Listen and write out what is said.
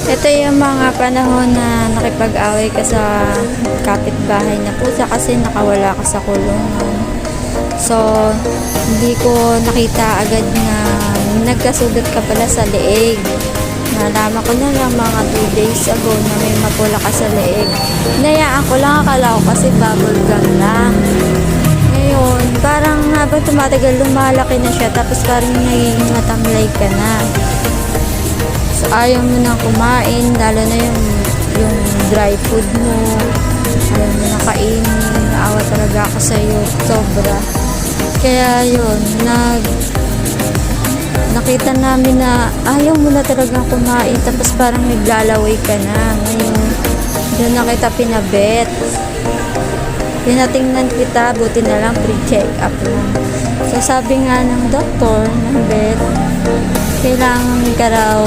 Ito yung mga panahon na nakipag-away ka sa kapitbahay na pusa kasi nakawala ka sa kulungan. So, hindi ko nakita agad na nagkasugat ka pala sa leeg. Nalaman ko na lang mga 2 days ago na may mapula ka sa leeg. Hinayaan ko lang, akala ko kasi bubble gum lang. Ngayon, parang habang tumatagal, lumalaki na siya, tapos parang nagiging matamlay ka na. So, ayaw mo na kumain, lalo na yung dry food mo. Ayaw mo na kainin. Naawa talaga ako sa'yo. Sobra. Kaya yun, nakita namin na ayaw mo na talagang kumain. Tapos parang naglalaway ka na. Ngayon, doon na kita pinabet. Pinatingnan kita, buti na lang pre-check up lang. So, sabi nga ng doktor, ng vet, kailangan ka raw